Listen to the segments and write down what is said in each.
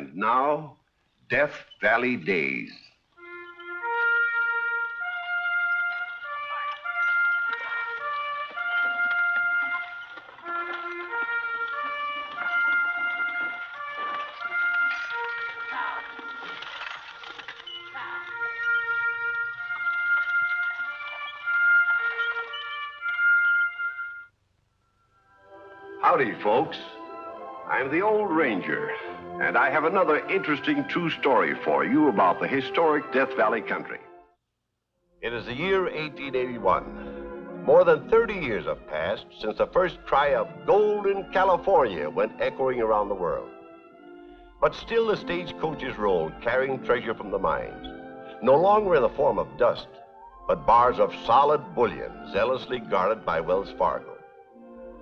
And now, Death Valley Days. Howdy, folks. I'm the old ranger, and I have another interesting true story for you about the historic Death Valley country. It is the year 1881. More than 30 years have passed since the first cry of gold in California went echoing around the world. But still the stagecoaches rolled, carrying treasure from the mines, no longer in the form of dust, but bars of solid bullion zealously guarded by Wells Fargo.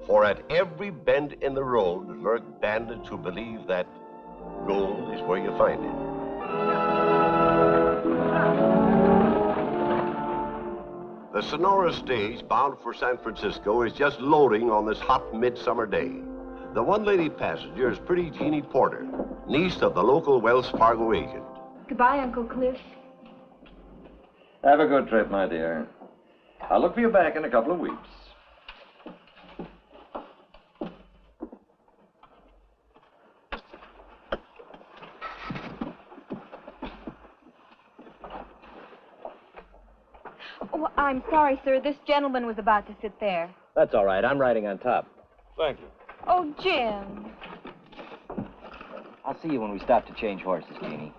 For at every bend in the road lurk bandits who believe that gold is where you find it. The Sonora stage bound for San Francisco is just loading on this hot midsummer day. The one lady passenger is pretty Jeannie Porter, niece of the local Wells Fargo agent. Goodbye, Uncle Cliff. Have a good trip, my dear. I'll look for you back in a couple of weeks. Oh, I'm sorry, sir. This gentleman was about to sit there. That's all right. I'm riding on top. Thank you. Oh, Jim. I'll see you when we stop to change horses, Jeannie.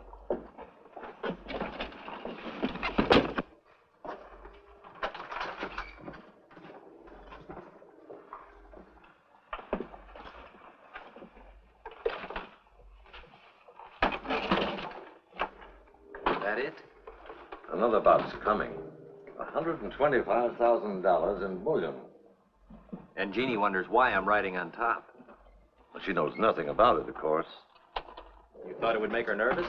That it? Another box coming. $125,000 in bullion. And Jeannie wonders why I'm riding on top. Well, she knows nothing about it, of course. You thought it would make her nervous?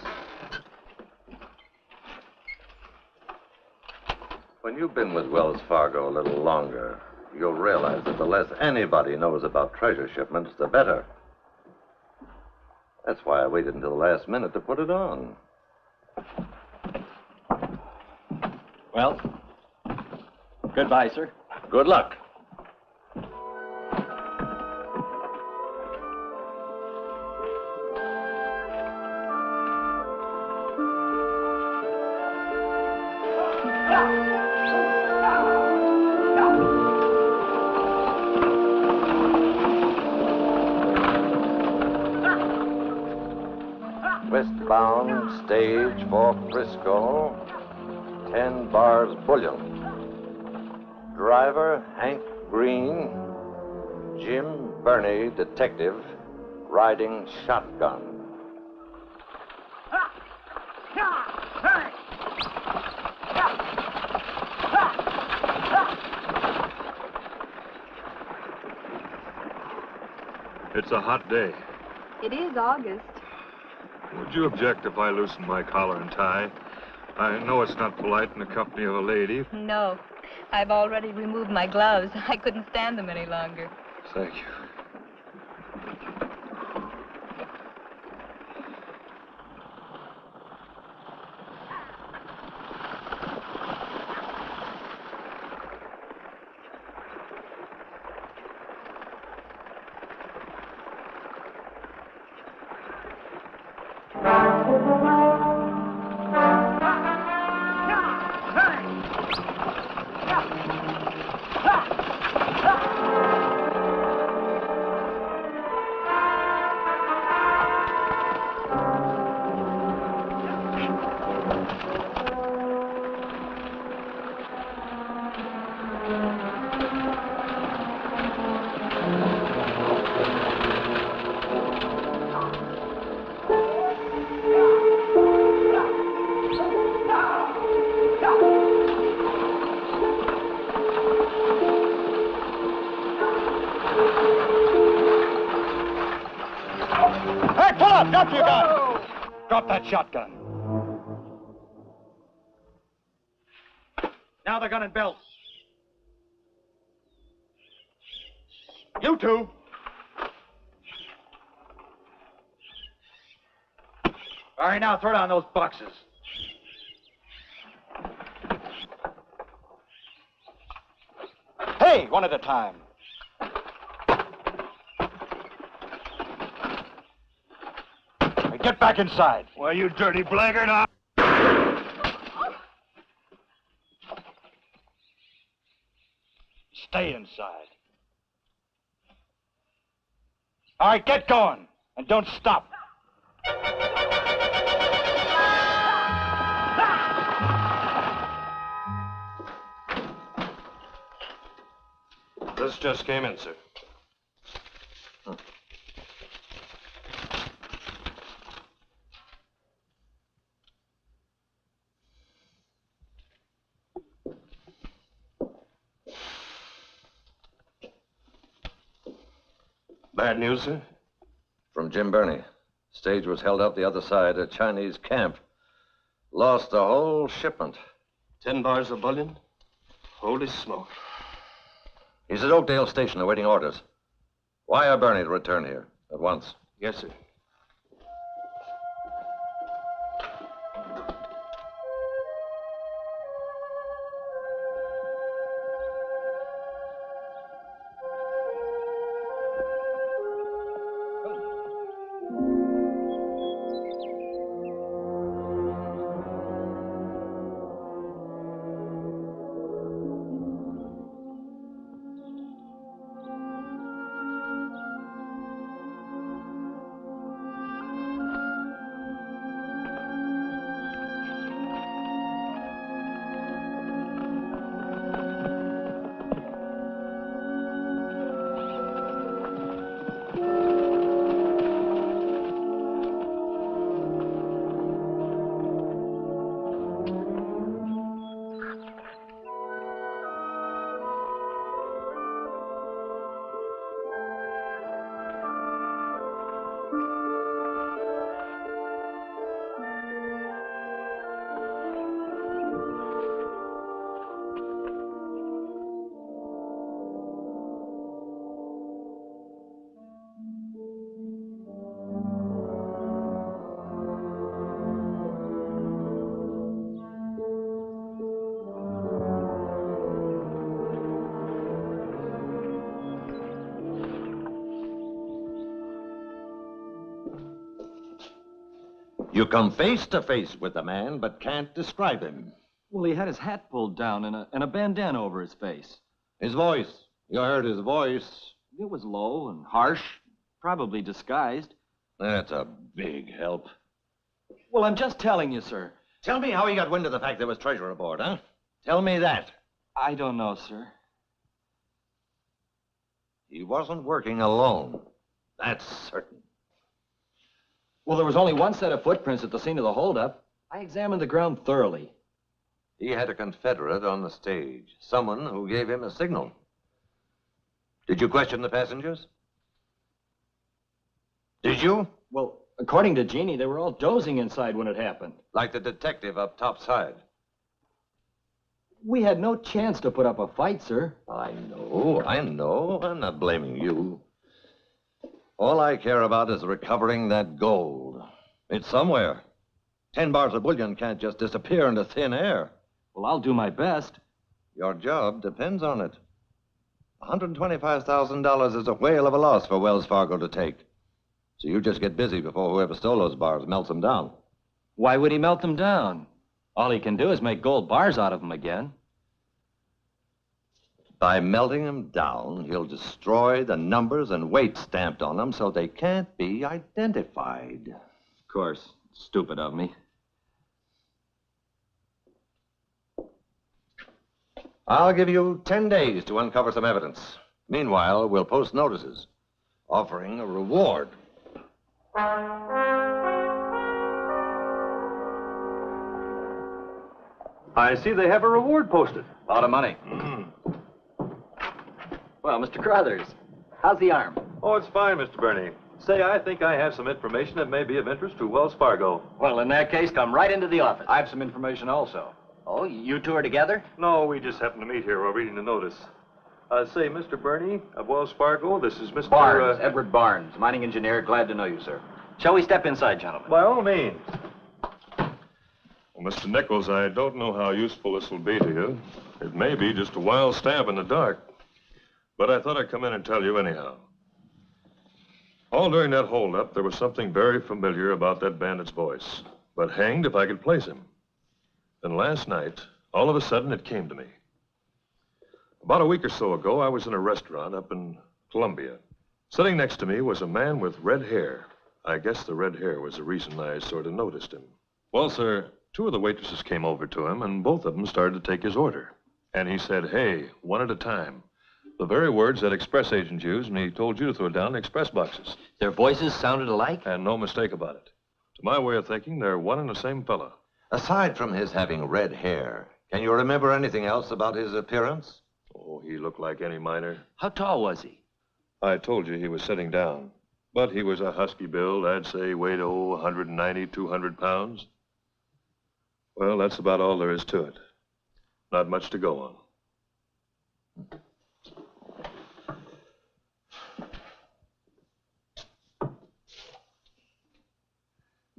When you've been with Wells Fargo a little longer, you'll realize that the less anybody knows about treasure shipments, the better. That's why I waited until the last minute to put it on. Well, goodbye, sir. Good luck. Westbound stage for Frisco, 10 bars bullion. Driver Hank Green, Jim Burney, detective, riding shotgun. It's a hot day. It is August. Would you object if I loosen my collar and tie? I know it's not polite in the company of a lady. No. I've already removed my gloves. I couldn't stand them any longer. Thank you. Drop your gun! Drop that shotgun. Now the gun and belt. You two. All right, now throw down those boxes. Hey, one at a time. Hey, get back inside. Why, you dirty blackguard! Stay inside. All right, get going. And don't stop. This just came in, sir. Bad news, sir? From Jim Burney. Stage was held up the other side at Chinese camp. Lost the whole shipment. 10 bars of bullion? Holy smoke. He's at Oakdale Station awaiting orders. Wire Burney to return here at once. Yes, sir. You come face to face with the man, but can't describe him. Well, he had his hat pulled down and a bandana over his face. His voice. You heard his voice. It was low and harsh, probably disguised. That's a big help. Well, I'm just telling you, sir. Tell me how he got wind of the fact there was treasure aboard, huh? Tell me that. I don't know, sir. He wasn't working alone. That's certain. Well, there was only one set of footprints at the scene of the holdup. I examined the ground thoroughly. He had a confederate on the stage, someone who gave him a signal. Did you question the passengers? Did you? Well, according to Jeannie, they were all dozing inside when it happened. Like the detective up topside. We had no chance to put up a fight, sir. I know. I'm not blaming you. All I care about is recovering that gold. It's somewhere. 10 bars of bullion can't just disappear into thin air. Well, I'll do my best. Your job depends on it. $125,000 is a whale of a loss for Wells Fargo to take. So you just get busy before whoever stole those bars melts them down. Why would he melt them down? All he can do is make gold bars out of them again. By melting them down, he'll destroy the numbers and weight stamped on them so they can't be identified. Of course. Stupid of me. I'll give you 10 days to uncover some evidence. Meanwhile, we'll post notices offering a reward. I see they have a reward posted. A lot of money. Well, Mr. Crothers, how's the arm? Oh, it's fine, Mr. Burney. Say, I think I have some information that may be of interest to Wells Fargo. Well, in that case, come right into the office. I have some information also. Oh, you two are together? No, we just happened to meet here while reading the notice. Say, Mr. Burney of Wells Fargo, this is Mr. Barnes, Edward Barnes, mining engineer. Glad to know you, sir. Shall we step inside, gentlemen? By all means. Mr. Nichols, I don't know how useful this will be to you. It may be just a wild stab in the dark. But I thought I'd come in and tell you anyhow. All during that holdup, there was something very familiar about that bandit's voice. But hanged if I could place him. Then last night, all of a sudden, it came to me. About a week or so ago, I was in a restaurant up in Columbia. Sitting next to me was a man with red hair. I guess the red hair was the reason I sort of noticed him. Well, sir, two of the waitresses came over to him, and both of them started to take his order. And he said, hey, one at a time. The very words that express agents used when he told you to throw down the express boxes. Their voices sounded alike? And no mistake about it. To my way of thinking, they're one and the same fella. Aside from his having red hair, can you remember anything else about his appearance? Oh, he looked like any miner. How tall was he? I told you he was sitting down. But he was a husky build. I'd say weighed, 190, 200 pounds. Well, that's about all there is to it. Not much to go on.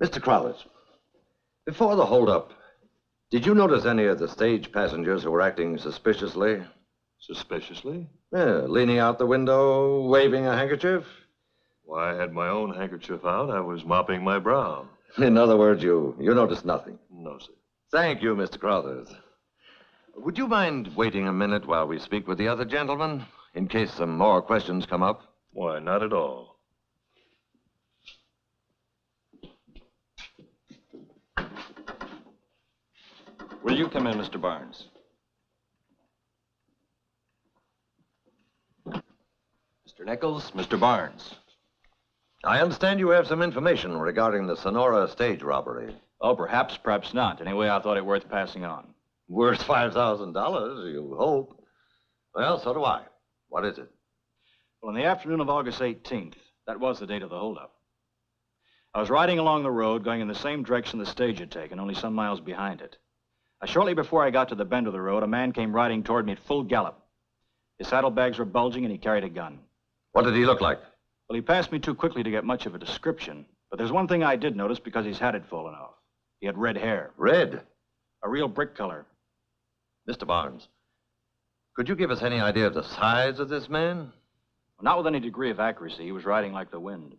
Mr. Crowlers, before the holdup, did you notice any of the stage passengers who were acting suspiciously? Suspiciously? Yeah, leaning out the window, waving a handkerchief? Why, I had my own handkerchief out. I was mopping my brow. In other words, you noticed nothing? No, sir. Thank you, Mr. Crowlers. Would you mind waiting a minute while we speak with the other gentleman, in case some more questions come up? Why, not at all. Will you come in, Mr. Barnes? Mr. Nichols, Mr. Barnes. I understand you have some information regarding the Sonora stage robbery. Oh, perhaps not. Anyway, I thought it worth passing on. Worth $5,000, you hope. Well, so do I. What is it? Well, in the afternoon of August 18th, that was the date of the holdup, I was riding along the road, going in the same direction the stage had taken, only some miles behind it. Shortly before I got to the bend of the road, a man came riding toward me at full gallop. His saddlebags were bulging, and he carried a gun. What did he look like? Well, he passed me too quickly to get much of a description, but there's one thing I did notice because his hat had fallen off. He had red hair. Red? A real brick color. Mr. Barnes, could you give us any idea of the size of this man? Well, not with any degree of accuracy. He was riding like the wind.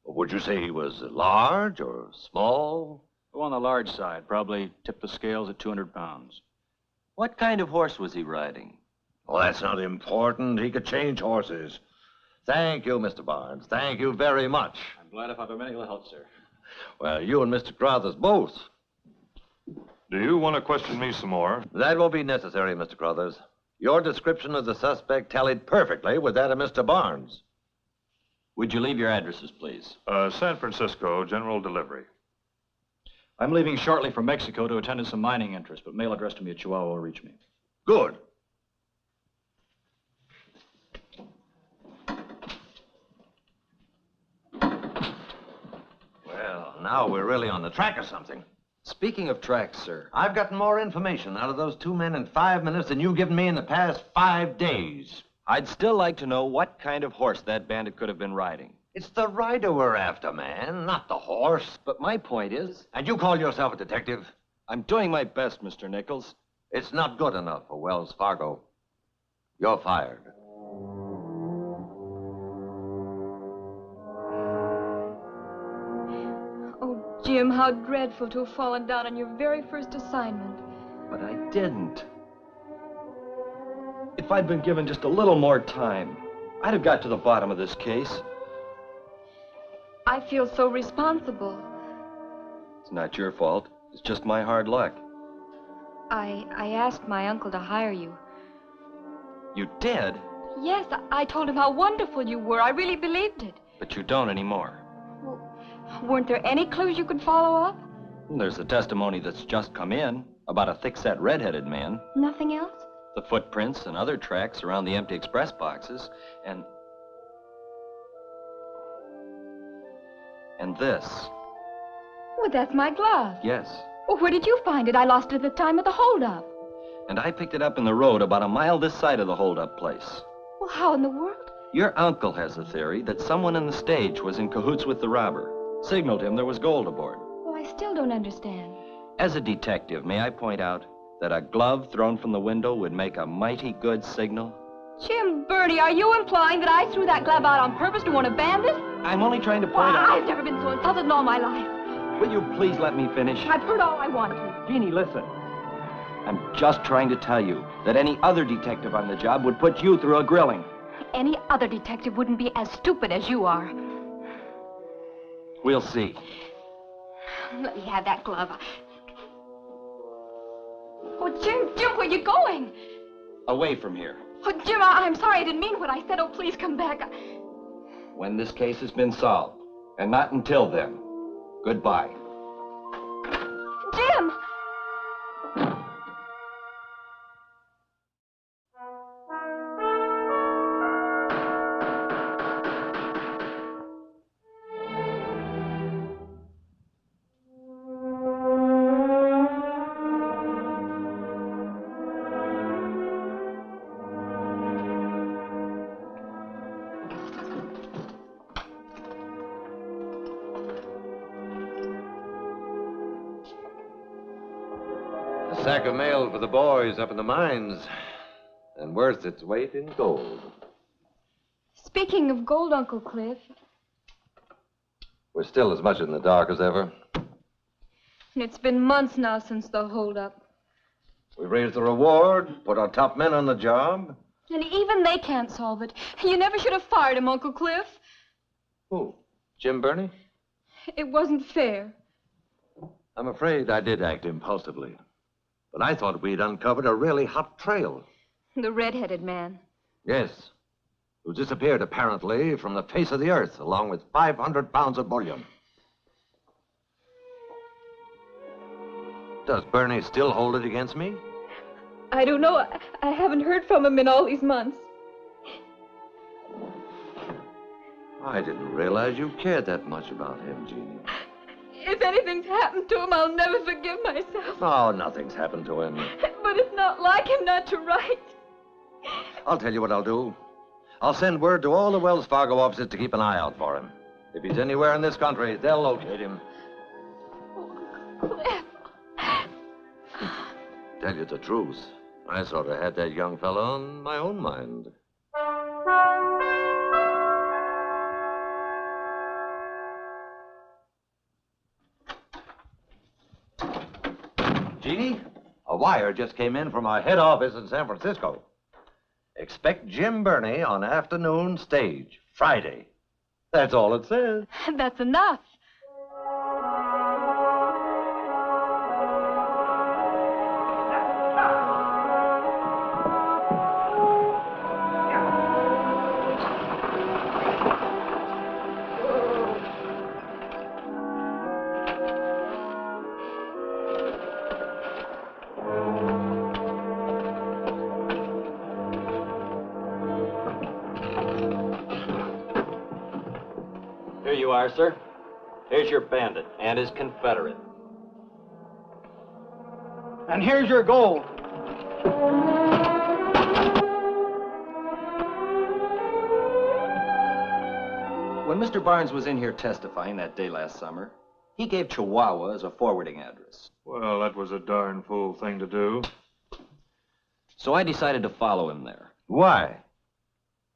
Would you say he was large or small? Oh, on the large side, probably tipped the scales at 200 pounds. What kind of horse was he riding? Oh, that's not important. He could change horses. Thank you, Mr. Barnes. Thank you very much. I'm glad if I've been able to help, sir. Well, you and Mr. Crothers both. Do you want to question me some more? That won't be necessary, Mr. Crothers. Your description of the suspect tallied perfectly with that of Mr. Barnes. Would you leave your addresses, please? San Francisco, general delivery. I'm leaving shortly for Mexico to attend to some mining interests, but mail addressed to me at Chihuahua will reach me. Good. Well, now we're really on the track of something. Speaking of tracks, sir. I've gotten more information out of those two men in 5 minutes than you've given me in the past 5 days. I'd still like to know what kind of horse that bandit could have been riding. It's the rider we're after, man, not the horse. But my point is... And you call yourself a detective? I'm doing my best, Mr. Nichols. It's not good enough for Wells Fargo. You're fired. Oh, Jim, how dreadful to have fallen down on your very first assignment. But I didn't. If I'd been given just a little more time, I'd have got to the bottom of this case. I feel so responsible. It's not your fault. It's just my hard luck. I asked my uncle to hire you. You did? Yes, I told him how wonderful you were. I really believed it. But you don't anymore. Well, weren't there any clues you could follow up? There's the testimony that's just come in about a thick-set red-headed man. Nothing else? The footprints and other tracks around the empty express boxes, and this. Well, that's my glove. Yes. Well, where did you find it? I lost it at the time of the holdup. And I picked it up in the road about a mile this side of the holdup place. Well, how in the world? Your uncle has a theory that someone in the stage was in cahoots with the robber. Signaled him there was gold aboard. Well, I still don't understand. As a detective, may I point out that a glove thrown from the window would make a mighty good signal? Jim, Bertie, are you implying that I threw that glove out on purpose to warn a bandit? I'm only trying to Well, point out... I've never been so insulted in all my life. Will you please let me finish? I've heard all I want to. Jeannie, listen. I'm just trying to tell you that any other detective on the job would put you through a grilling. Any other detective wouldn't be as stupid as you are. We'll see. Let me have that glove. Oh, Jim, where are you going? Away from here. Oh, Jim, I'm sorry. I didn't mean what I said. Oh, please come back. When this case has been solved, and not until then. Goodbye. Jim! A sack of mail for the boys up in the mines, and worth its weight in gold. Speaking of gold, Uncle Cliff, We're still as much in the dark as ever. it's been months now since the holdup. We raised the reward, put our top men on the job. And even they can't solve it. You never should have fired him, Uncle Cliff. Who? Jim Burney? It wasn't fair. I'm afraid I did act impulsively. But I thought we'd uncovered a really hot trail. The red-headed man. Yes. Who disappeared, apparently, from the face of the earth, along with 500 pounds of bullion. Does Burney still hold it against me? I don't know. I haven't heard from him in all these months. I didn't realize you cared that much about him, Jeannie. If anything's happened to him, I'll never forgive myself. Oh, nothing's happened to him. But it's not like him not to write. I'll tell you what I'll do. I'll send word to all the Wells Fargo offices to keep an eye out for him. If he's anywhere in this country, they'll locate him. Cliff. Tell you the truth, I sort of had that young fellow on my own mind. Jeannie, a wire just came in from our head office in San Francisco. Expect Jim Burney on afternoon stage, Friday. That's all it says. That's enough. Here you are, sir. Here's your bandit and his confederate. And here's your gold. When Mr. Barnes was in here testifying that day last summer, he gave Chihuahua as a forwarding address. Well, that was a darn fool thing to do. So I decided to follow him there. Why?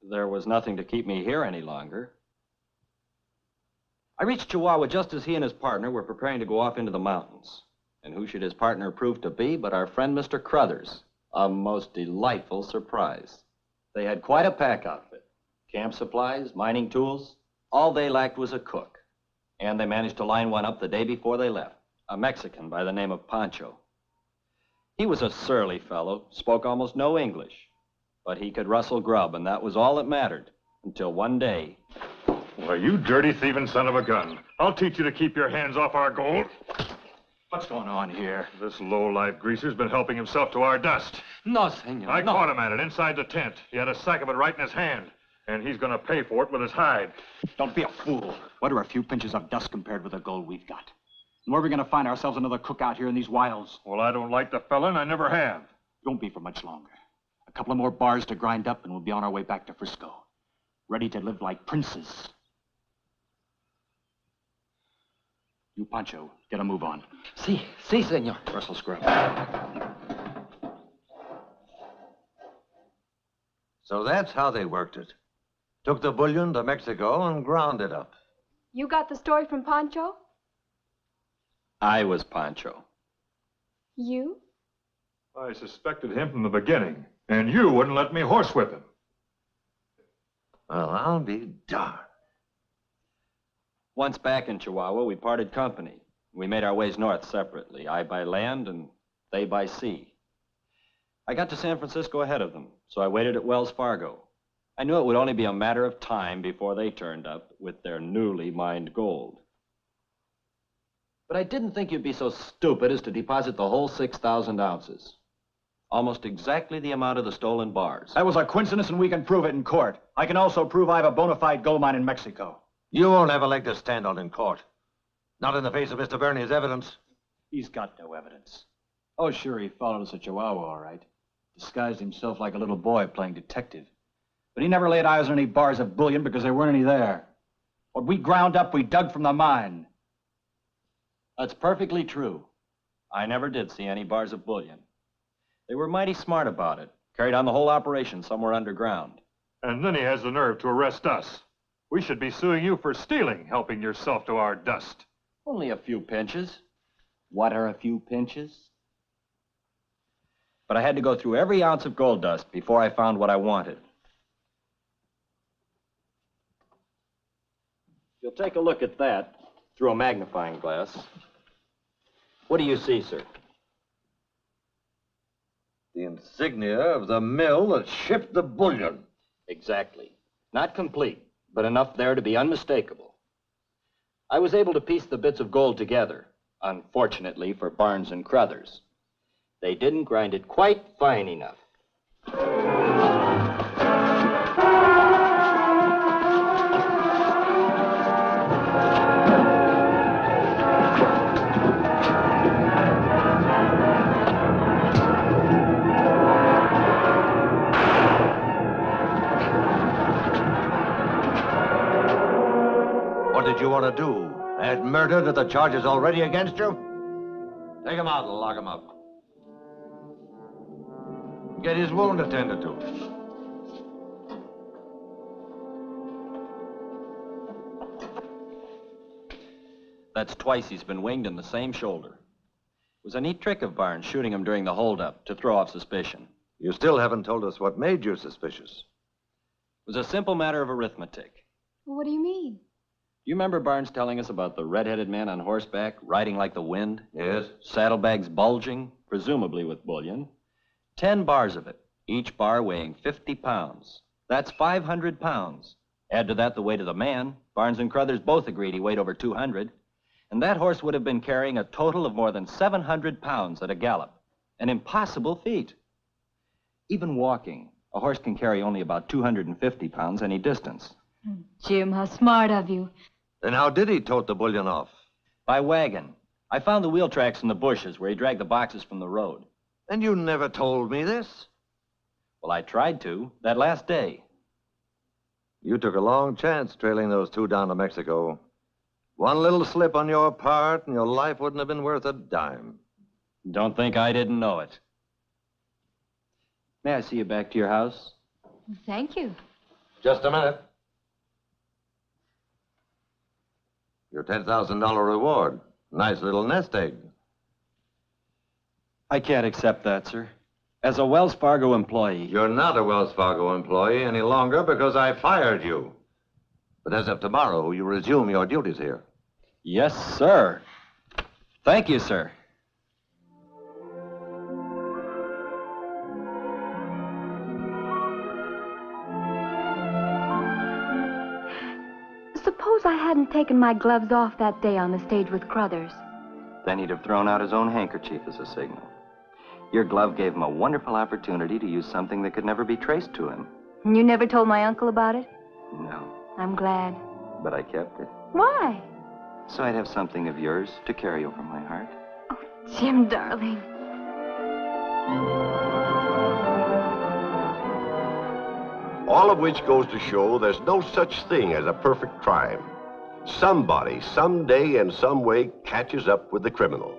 There was nothing to keep me here any longer. I reached Chihuahua just as he and his partner were preparing to go off into the mountains. And who should his partner prove to be but our friend Mr. Crothers? A most delightful surprise. They had quite a pack outfit. Camp supplies, mining tools. All they lacked was a cook. And they managed to line one up the day before they left. A Mexican by the name of Pancho. He was a surly fellow, spoke almost no English. But he could rustle grub, and that was all that mattered. Until one day... Why, you dirty thieving son of a gun. I'll teach you to keep your hands off our gold. What's going on here? This low-life greaser's been helping himself to our dust. No, senor. I caught him at it inside the tent. He had a sack of it right in his hand. And he's going to pay for it with his hide. Don't be a fool. What are a few pinches of dust compared with the gold we've got? And where are we going to find ourselves another cook out here in these wilds? Well, I don't like the fella, and I never have. Won't be for much longer. A couple of more bars to grind up, and we'll be on our way back to Frisco. Ready to live like princes. You, Pancho, get a move on. Si, senor. Russell Scrub. So that's how they worked it. Took the bullion to Mexico and ground it up. You got the story from Pancho? I was Pancho. You? I suspected him from the beginning, and you wouldn't let me horsewhip him. Well, I'll be darned. Once back in Chihuahua, we parted company. We made our ways north separately, I by land and they by sea. I got to San Francisco ahead of them, so I waited at Wells Fargo. I knew it would only be a matter of time before they turned up with their newly mined gold. But I didn't think you'd be so stupid as to deposit the whole 6,000 ounces. Almost exactly the amount of the stolen bars. That was a coincidence, and we can prove it in court. I can also prove I have a bona fide gold mine in Mexico. You won't have a leg to stand on in court. Not in the face of Mr. Burney's evidence. He's got no evidence. Oh, sure, he followed us to Chihuahua, all right. Disguised himself like a little boy playing detective. But he never laid eyes on any bars of bullion because there weren't any there. What we ground up, we dug from the mine. That's perfectly true. I never did see any bars of bullion. They were mighty smart about it. Carried on the whole operation somewhere underground. And then he has the nerve to arrest us. We should be suing you for stealing, helping yourself to our dust. Only a few pinches. What are a few pinches? But I had to go through every ounce of gold dust before I found what I wanted. You'll take a look at that through a magnifying glass. What do you see, sir? The insignia of the mill that shipped the bullion. Exactly. Not complete, but enough there to be unmistakable. I was able to piece the bits of gold together, unfortunately for Barnes and Crothers. They didn't grind it quite fine enough. What did you want to do? Add murder to the charges already against you? Take him out and lock him up. Get his wound attended to. That's twice he's been winged in the same shoulder. It was a neat trick of Barnes shooting him during the holdup to throw off suspicion. You still haven't told us what made you suspicious. It was a simple matter of arithmetic. What do you mean? You remember Barnes telling us about the red-headed man on horseback, riding like the wind? Yes? Saddlebags bulging, presumably with bullion. 10 bars of it, each bar weighing 50 pounds. That's 500 pounds. Add to that the weight of the man. Barnes and Crothers both agreed he weighed over 200. And that horse would have been carrying a total of more than 700 pounds at a gallop. An impossible feat. Even walking, a horse can carry only about 250 pounds any distance. Jim, how smart of you. Then how did he tote the bullion off? By wagon. I found the wheel tracks in the bushes where he dragged the boxes from the road. And you never told me this. Well, I tried to, that last day. You took a long chance trailing those two down to Mexico. One little slip on your part and your life wouldn't have been worth a dime. Don't think I didn't know it. May I see you back to your house? Thank you. Just a minute. Your $10,000 reward. Nice little nest egg. I can't accept that, sir. As a Wells Fargo employee... You're not a Wells Fargo employee any longer because I fired you. But as of tomorrow, you resume your duties here. Yes, sir. Thank you, sir. Suppose I hadn't taken my gloves off that day on the stage with Crothers. Then he'd have thrown out his own handkerchief as a signal. Your glove gave him a wonderful opportunity to use something that could never be traced to him. And you never told my uncle about it? No, I'm glad. but I kept it. Why? So I'd have something of yours to carry over my heart. Oh, Jim, darling. All of which goes to show there's no such thing as a perfect crime. Somebody, someday, in some way, catches up with the criminal.